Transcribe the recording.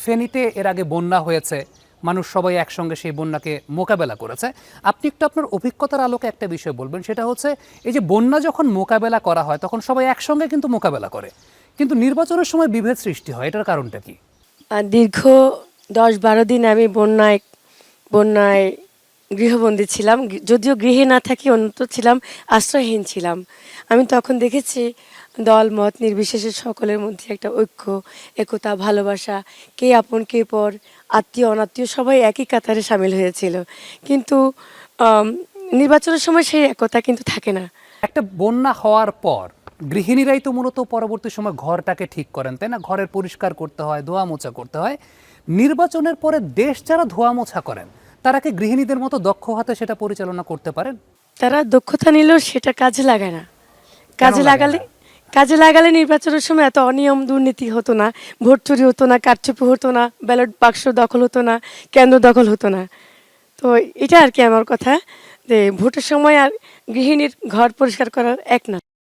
ফেনীতে এর আগে বন্যা হয়েছে, মানুষ সবাই একসঙ্গে সেই বন্যাকে মোকাবেলা করেছে। আপনি একটু আপনার অভিজ্ঞতার আলোকে একটা বিষয় বলবেন, সেটা হচ্ছে এই যে বন্যা যখন মোকাবেলা করা হয় তখন সবাই একসঙ্গে কিন্তু মোকাবেলা করে, কিন্তু নির্বাচনের সময় বিভেদ সৃষ্টি হয়, এটার কারণটা কি? দীর্ঘ ১০-১২ দিন আমি বন্যায় বন্যায় গৃহবন্দী ছিলাম। যদিও গৃহে না থাকি, অন্তত ছিলাম, আশ্রয়হীন ছিলাম। আমি তখন দেখেছি দল মত নির্বিশেষে সকলের মধ্যে একটা ঐক্য, একতা, ভালোবাসা, কে আপন কে পর, আত্মীয় অনাত্মীয় সবাই একই কাতারে সামিল হয়েছিল। কিন্তু আম, নির্বাচনের সময় সেই একতা কিন্তু থাকে না। একটা বন্যা হওয়ার পর গৃহিণীরাই তো মূলত পরবর্তী সময় ঘরটাকে ঠিক করেন, তাই না? ঘরের পরিষ্কার করতে হয়, ধোয়া মোছা করতে হয়। নির্বাচনের পরে দেশ যারা ধোয়া মোছা করেন, তারা কি গৃহিণীদের মতো দক্ষ হাতে সেটা পরিচালনা করতে পারেন? তারা দক্ষতা নিলেও সেটা কাজে লাগায় না। কেন কাজে লাগে লাগালে না? কাজে লাগালে নির্বাচনের সময় এত অনিয়ম দুর্নীতি হতো না, ভোট চুরি হতো না, কারচুপি হতো না, ব্যালট বাক্স দখল হতো না, কেন্দ্র দখল হতো না। তো এটা আর কি আমার কথা, যে ভোটের সময় আর গৃহিণীর ঘর পরিষ্কার করার এক না।